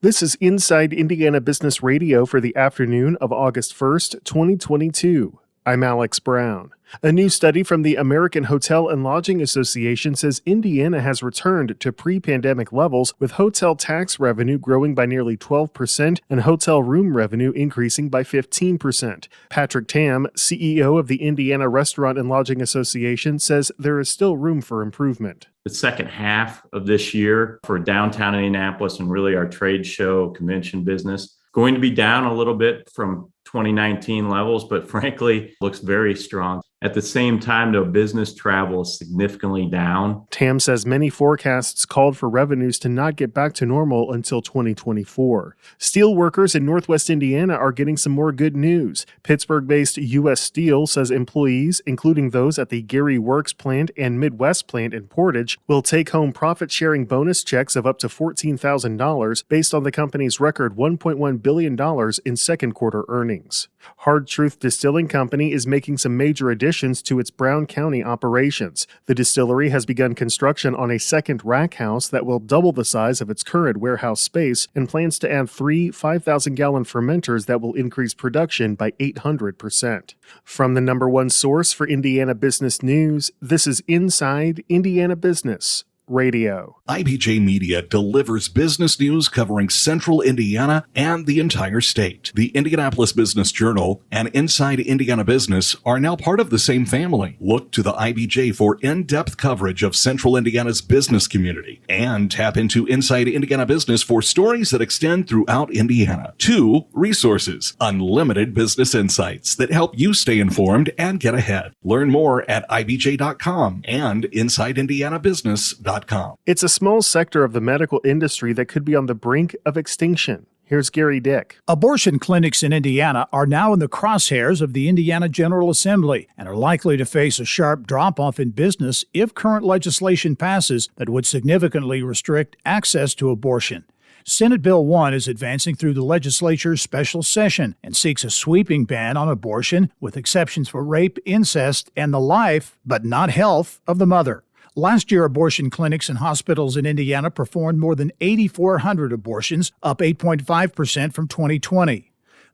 This is Inside Indiana Business Radio for the afternoon of August 1st, 2022. I'm Alex Brown. A new study from the American Hotel and Lodging Association says Indiana has returned to pre-pandemic levels, with hotel tax revenue growing by nearly 12% and hotel room revenue increasing by 15%. Patrick Tam, CEO of the Indiana Restaurant and Lodging Association, says there is still room for improvement. The second half of this year for downtown Indianapolis and really our trade show convention business going to be down a little bit from 2019 levels, but frankly, looks very strong. At the same time, though, business travel is significantly down. Tam says many forecasts called for revenues to not get back to normal until 2024. Steel workers in Northwest Indiana are getting some more good news. Pittsburgh-based U.S. Steel says employees, including those at the Gary Works plant and Midwest plant in Portage, will take home profit-sharing bonus checks of up to $14,000 based on the company's record $1.1 billion in second quarter earnings. Hard Truth Distilling Company is making some major additions to its Brown County operations. The distillery has begun construction on a second rack house that will double the size of its current warehouse space and plans to add 3 5,000-gallon fermenters that will increase production by 800%. From the number one source for Indiana business news, this is Inside Indiana Business Radio. IBJ Media delivers business news covering central Indiana and the entire state. The Indianapolis Business Journal and Inside Indiana Business are now part of the same family. Look to the IBJ for in-depth coverage of central Indiana's business community and tap into Inside Indiana Business for stories that extend throughout Indiana. 2 resources, unlimited business insights that help you stay informed and get ahead. Learn more at ibj.com and insideindianabusiness.com. It's a small sector of the medical industry that could be on the brink of extinction. Here's Gary Dick. Abortion clinics in Indiana are now in the crosshairs of the Indiana General Assembly and are likely to face a sharp drop-off in business if current legislation passes that would significantly restrict access to abortion. Senate Bill 1 is advancing through the legislature's special session and seeks a sweeping ban on abortion with exceptions for rape, incest, and the life, but not health, of the mother. Last year, abortion clinics and hospitals in Indiana performed more than 8,400 abortions, up 8.5% from 2020.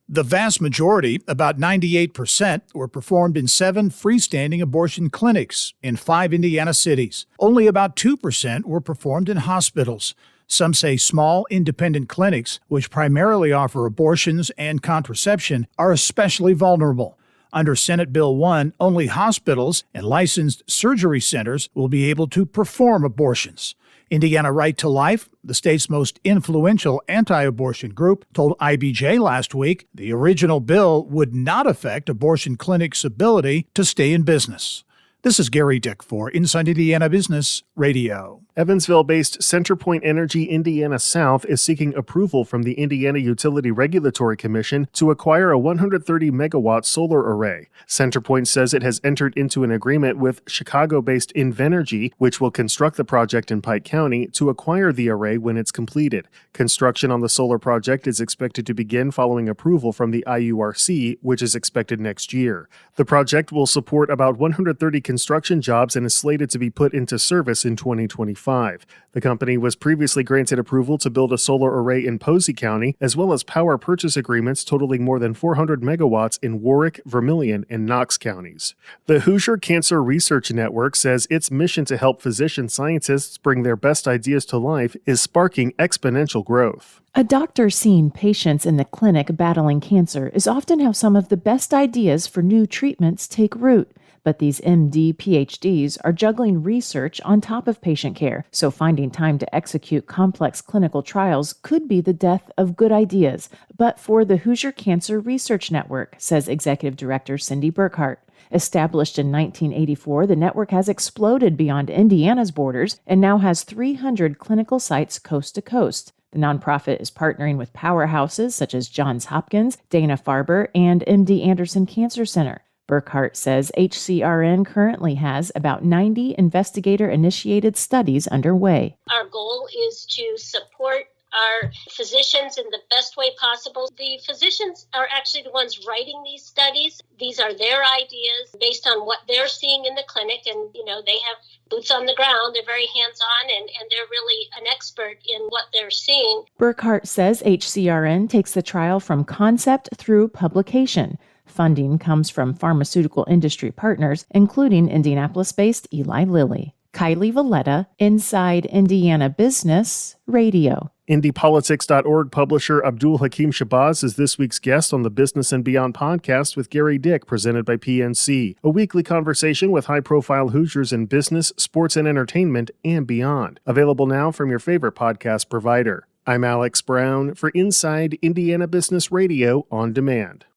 The vast majority, about 98%, were performed in 7 freestanding abortion clinics in 5 Indiana cities. Only about 2% were performed in hospitals. Some say small, independent clinics, which primarily offer abortions and contraception, are especially vulnerable. Under Senate Bill 1, only hospitals and licensed surgery centers will be able to perform abortions. Indiana Right to Life, the state's most influential anti-abortion group, told IBJ last week the original bill would not affect abortion clinics' ability to stay in business. This is Gary Dick for Inside Indiana Business Radio. Evansville-based CenterPoint Energy Indiana South is seeking approval from the Indiana Utility Regulatory Commission to acquire a 130-megawatt solar array. CenterPoint says it has entered into an agreement with Chicago-based Invenergy, which will construct the project in Pike County, to acquire the array when it's completed. Construction on the solar project is expected to begin following approval from the IURC, which is expected next year. The project will support about 130 construction jobs and is slated to be put into service in 2025. The company was previously granted approval to build a solar array in Posey County, as well as power purchase agreements totaling more than 400 megawatts in Warwick, Vermilion, and Knox counties. The Hoosier Cancer Research Network says its mission to help physician scientists bring their best ideas to life is sparking exponential growth. A doctor seeing patients in the clinic battling cancer is often how some of the best ideas for new treatments take root. But these MD PhDs are juggling research on top of patient care, so finding time to execute complex clinical trials could be the death of good ideas. But for the Hoosier Cancer Research Network, says Executive Director Cindy Burkhart. Established in 1984, the network has exploded beyond Indiana's borders and now has 300 clinical sites coast to coast. The nonprofit is partnering with powerhouses such as Johns Hopkins, Dana-Farber, and MD Anderson Cancer Center. Burkhart says HCRN currently has about 90 investigator-initiated studies underway. Our goal is to support our physicians in the best way possible. The physicians are actually the ones writing these studies. These are their ideas based on what they're seeing in the clinic. And, they have boots on the ground. They're very hands-on, and they're really an expert in what they're seeing. Burkhart says HCRN takes the trial from concept through publication. Funding comes from pharmaceutical industry partners, including Indianapolis-based Eli Lilly. Kylie Valletta, Inside Indiana Business Radio. IndyPolitics.org publisher Abdul Hakim Shabazz is this week's guest on the Business and Beyond podcast with Gary Dick, presented by PNC, a weekly conversation with high-profile Hoosiers in business, sports, and entertainment, and beyond. Available now from your favorite podcast provider. I'm Alex Brown for Inside Indiana Business Radio on Demand.